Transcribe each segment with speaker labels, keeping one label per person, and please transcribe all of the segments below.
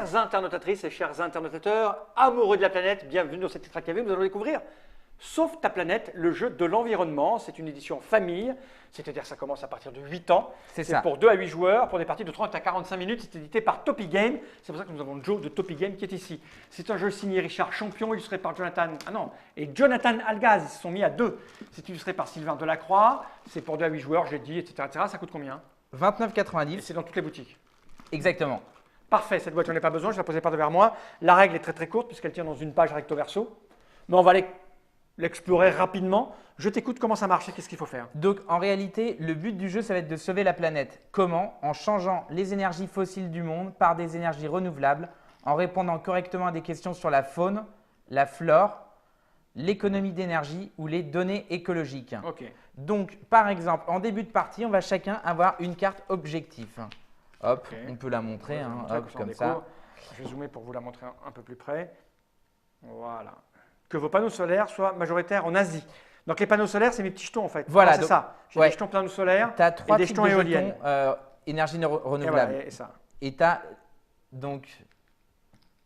Speaker 1: Chères internautatrices et chers internautateurs, amoureux de la planète, bienvenue dans cet Extra Café. Nous allons découvrir Sauve ta planète, le jeu de l'environnement. C'est une édition famille, c'est-à-dire ça commence à partir de 8 ans.
Speaker 2: C'est ça.
Speaker 1: Pour 2 à 8 joueurs, pour des parties de 30 à 45 minutes. C'est édité par Topi Game. C'est pour ça que nous avons Joe de Topi Game qui est ici. C'est un jeu signé Richard Champion, illustré par Jonathan. Ah non, et Jonathan Algaz. Ils se sont mis à 2. C'est illustré par Sylvain Delacroix. C'est pour 2 à 8 joueurs, j'ai dit, etc., etc. Ça coûte combien?
Speaker 2: 29,90.
Speaker 1: Et c'est dans toutes les boutiques.
Speaker 2: Exactement.
Speaker 1: Parfait, cette boîte, j'en ai pas besoin, je la posais par devers moi. La règle est très très courte puisqu'elle tient dans une page recto verso. Mais on va l'explorer rapidement. Je t'écoute, comment ça marche et qu'est-ce qu'il faut faire?
Speaker 2: Donc en réalité, le but du jeu, ça va être de sauver la planète. Comment? En changeant les énergies fossiles du monde par des énergies renouvelables, en répondant correctement à des questions sur la faune, la flore, l'économie d'énergie ou les données écologiques.
Speaker 1: Ok.
Speaker 2: Donc par exemple, en début de partie, on va chacun avoir une carte objectif. Hop,
Speaker 1: Ok.
Speaker 2: on peut la montrer,
Speaker 1: Je vais
Speaker 2: hein,
Speaker 1: vous montrer
Speaker 2: hop,
Speaker 1: ça en
Speaker 2: comme
Speaker 1: déco.
Speaker 2: ça.
Speaker 1: Je vais zoomer pour vous la montrer un peu plus près. Voilà. Que vos panneaux solaires soient majoritaires en Asie. Donc les panneaux solaires, c'est mes petits jetons en fait.
Speaker 2: Voilà,
Speaker 1: Ah, c'est
Speaker 2: donc,
Speaker 1: ça. J'ai
Speaker 2: ouais.
Speaker 1: des jetons panneaux solaires
Speaker 2: Tu as trois
Speaker 1: et des
Speaker 2: types
Speaker 1: jetons
Speaker 2: de
Speaker 1: éoliennes.
Speaker 2: jetons énergie
Speaker 1: Et
Speaker 2: renouvelable.
Speaker 1: voilà, et ça.
Speaker 2: Et tu as donc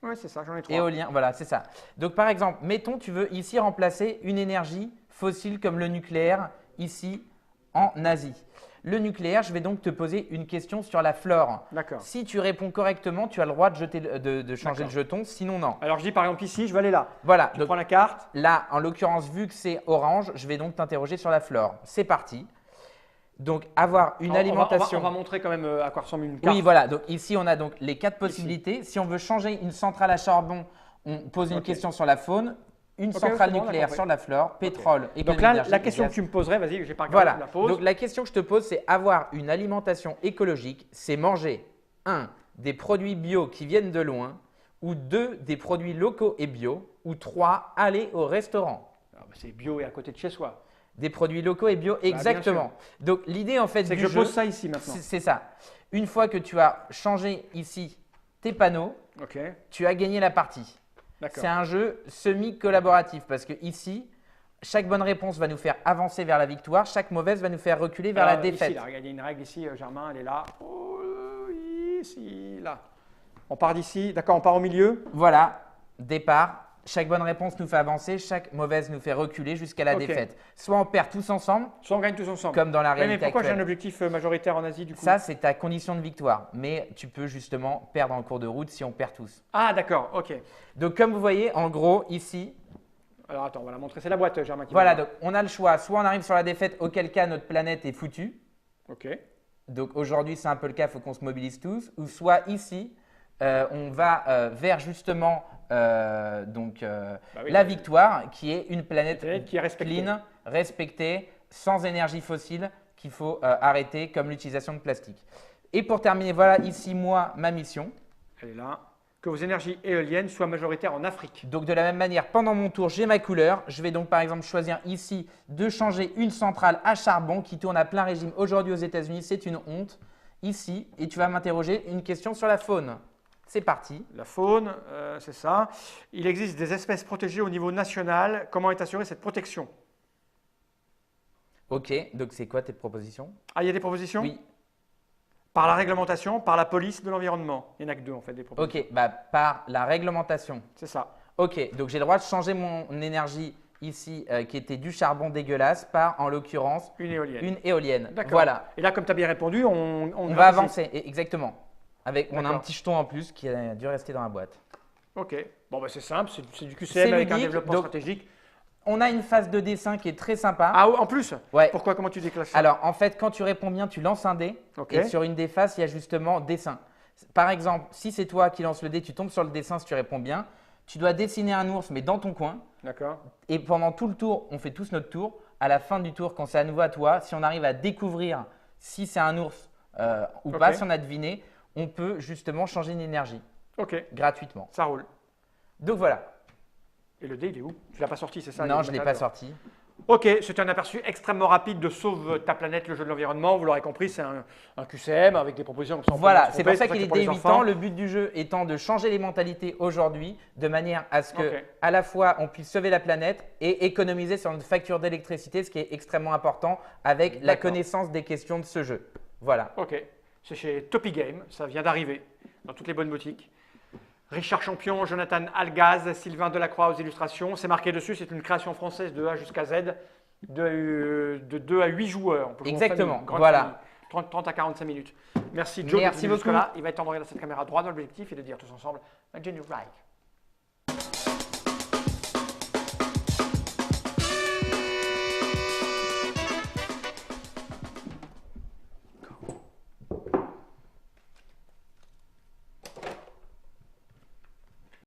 Speaker 1: Oui, c'est ça, j'en ai 3.
Speaker 2: éolien, voilà, c'est ça. Donc par exemple, mettons, tu veux ici remplacer une énergie fossile comme le nucléaire, ici en Asie. Le nucléaire, je vais donc te poser une question sur la flore.
Speaker 1: D'accord.
Speaker 2: Si tu réponds correctement, tu as le droit de changer le jeton, sinon non.
Speaker 1: Alors je dis par exemple ici, je vais aller là.
Speaker 2: Voilà,
Speaker 1: Tu
Speaker 2: donc
Speaker 1: prends la carte.
Speaker 2: là, en l'occurrence, vu que c'est orange, je vais donc t'interroger sur la flore. C'est parti. Donc avoir une alimentation…
Speaker 1: On va montrer quand même à quoi ressemble une carte.
Speaker 2: Oui, voilà. Donc ici, on a donc les 4 possibilités. Si on veut changer une centrale à charbon, on pose une
Speaker 1: Ok.
Speaker 2: question sur la faune, une
Speaker 1: Ok,
Speaker 2: centrale
Speaker 1: c'est bon,
Speaker 2: nucléaire
Speaker 1: d'accord.
Speaker 2: sur la flore, pétrole,
Speaker 1: Donc
Speaker 2: économie
Speaker 1: là,
Speaker 2: d'énergie
Speaker 1: la
Speaker 2: et
Speaker 1: question
Speaker 2: gaz.
Speaker 1: que tu me poserais, vas-y, j'ai pas regardé,
Speaker 2: Voilà.
Speaker 1: je la pose.
Speaker 2: Donc la question que je te pose, c'est avoir une alimentation écologique, c'est manger 1. Des produits bio qui viennent de loin, ou 2. Des produits locaux et bio, ou 3. Aller au restaurant.
Speaker 1: Ah, bah, c'est bio et à côté de chez soi.
Speaker 2: Des produits locaux et bio, exactement. Donc l'idée en fait
Speaker 1: C'est
Speaker 2: du
Speaker 1: que je
Speaker 2: jeu,
Speaker 1: pose ça ici maintenant.
Speaker 2: c'est ça. Une fois que tu as changé ici tes panneaux,
Speaker 1: Ok,
Speaker 2: tu as gagné la partie.
Speaker 1: d'accord.
Speaker 2: C'est un jeu semi-collaboratif parce que ici, chaque bonne réponse va nous faire avancer vers la victoire, chaque mauvaise va nous faire reculer vers la
Speaker 1: Alors,
Speaker 2: défaite.
Speaker 1: Ici, là, regarde, il y a une règle ici, Germain, elle est là. Oh, ici, là. On part d'ici, d'accord, on part au milieu.
Speaker 2: Voilà, départ. Chaque bonne réponse nous fait avancer, chaque mauvaise nous fait reculer jusqu'à la
Speaker 1: Ok.
Speaker 2: défaite. Soit on perd tous ensemble,
Speaker 1: Soit on gagne tous ensemble.
Speaker 2: comme dans la
Speaker 1: Oui, mais
Speaker 2: réalité
Speaker 1: pourquoi j'ai un
Speaker 2: actuelle.
Speaker 1: objectif majoritaire en Asie du coup?
Speaker 2: Ça, c'est ta condition de victoire. Mais tu peux justement perdre en cours de route si on perd tous.
Speaker 1: Ah, d'accord, ok.
Speaker 2: Donc, comme vous voyez, en gros, ici,
Speaker 1: Alors attends, on va la montrer. C'est la boîte, Germain, qui
Speaker 2: voilà,
Speaker 1: va
Speaker 2: donc on a le choix. Soit on arrive sur la défaite, auquel cas notre planète est foutue.
Speaker 1: Ok.
Speaker 2: Donc aujourd'hui, c'est un peu le cas, il faut qu'on se mobilise tous. Ou soit ici, on va vers justement
Speaker 1: Bah oui,
Speaker 2: la victoire, qui est une planète
Speaker 1: planète qui est respectée.
Speaker 2: clean, respectée, sans énergie fossile, qu'il faut arrêter, comme l'utilisation de plastique. Et pour terminer, voilà ici, moi, ma mission.
Speaker 1: Elle est là. Que vos énergies éoliennes soient majoritaires en Afrique.
Speaker 2: Donc de la même manière, pendant mon tour, j'ai ma couleur. Je vais donc par exemple choisir ici de changer une centrale à charbon qui tourne à plein régime aujourd'hui aux États-Unis. C'est une honte. Ici, et tu vas m'interroger une question sur la faune. C'est parti.
Speaker 1: La faune, c'est ça. Il existe des espèces protégées au niveau national. Comment est assurée cette protection?
Speaker 2: Ok, donc c'est quoi tes propositions?
Speaker 1: Ah, il y a des propositions?
Speaker 2: Oui.
Speaker 1: Par la réglementation, par la police de l'environnement. Il n'y en a que 2 en fait des propositions.
Speaker 2: Ok, bah, par la réglementation.
Speaker 1: C'est ça.
Speaker 2: Ok, donc j'ai le droit de changer mon énergie ici qui était du charbon dégueulasse par en l'occurrence
Speaker 1: Une éolienne.
Speaker 2: une éolienne.
Speaker 1: D'accord.
Speaker 2: Voilà,
Speaker 1: Et là, comme tu as bien répondu, on
Speaker 2: on
Speaker 1: gratte
Speaker 2: va
Speaker 1: ici.
Speaker 2: avancer, exactement. On a un
Speaker 1: D'accord.
Speaker 2: petit jeton en plus qui a dû rester dans la boîte.
Speaker 1: Ok. Bon, bah, c'est simple, c'est du
Speaker 2: C'est
Speaker 1: QCM avec un
Speaker 2: ludique,
Speaker 1: développement
Speaker 2: donc-
Speaker 1: stratégique.
Speaker 2: On a une phase de dessin qui est très sympa.
Speaker 1: Ah, en plus?
Speaker 2: Ouais.
Speaker 1: Pourquoi? Comment tu déclenches ça?
Speaker 2: Alors, en fait, quand tu réponds bien, tu lances un dé.
Speaker 1: Ok.
Speaker 2: Et sur une des faces, il y a justement dessin. Par exemple, si c'est toi qui lances le dé, tu tombes sur le dessin si tu réponds bien. Tu dois dessiner un ours, mais dans ton coin.
Speaker 1: D'accord.
Speaker 2: Et pendant tout le tour, on fait tous notre tour. À la fin du tour, quand c'est à nouveau à toi, si on arrive à découvrir si c'est un ours ou
Speaker 1: Ok.
Speaker 2: pas, si on a deviné, on peut justement changer une énergie
Speaker 1: Ok,
Speaker 2: gratuitement.
Speaker 1: ça roule.
Speaker 2: Donc voilà.
Speaker 1: Et le dé, il est où? Tu l'as pas sorti, c'est ça?
Speaker 2: Non,
Speaker 1: il est
Speaker 2: je ne l'ai
Speaker 1: là,
Speaker 2: pas
Speaker 1: d'accord.
Speaker 2: sorti.
Speaker 1: Ok, c'était un aperçu extrêmement rapide de Sauve ta planète, le jeu de l'environnement. Vous l'aurez compris, c'est un QCM avec des propositions comme ça. on peut
Speaker 2: Voilà,
Speaker 1: se
Speaker 2: c'est
Speaker 1: tromper,
Speaker 2: pour ça qu'il est
Speaker 1: pour les
Speaker 2: débutant.
Speaker 1: enfants.
Speaker 2: Le but du jeu étant de changer les mentalités aujourd'hui de manière à ce que,
Speaker 1: Ok.
Speaker 2: à la fois, on puisse sauver la planète et économiser sur notre facture d'électricité, ce qui est extrêmement important avec la
Speaker 1: D'accord.
Speaker 2: connaissance des questions de ce jeu. Voilà.
Speaker 1: Ok, c'est chez Topi Game, ça vient d'arriver dans toutes les bonnes boutiques. Richard Champion, Jonathan Algaz, Sylvain Delacroix aux illustrations. C'est marqué dessus, c'est une création française de A jusqu'à Z, de 2 à 8 joueurs. On peut jouer en
Speaker 2: Exactement,
Speaker 1: famille, grande
Speaker 2: voilà.
Speaker 1: famille. 30 à 45 minutes. Merci Joe.
Speaker 2: Merci beaucoup.
Speaker 1: Il va être temps de regarder cette caméra droit dans l'objectif et de dire tous ensemble, Jenny Wright.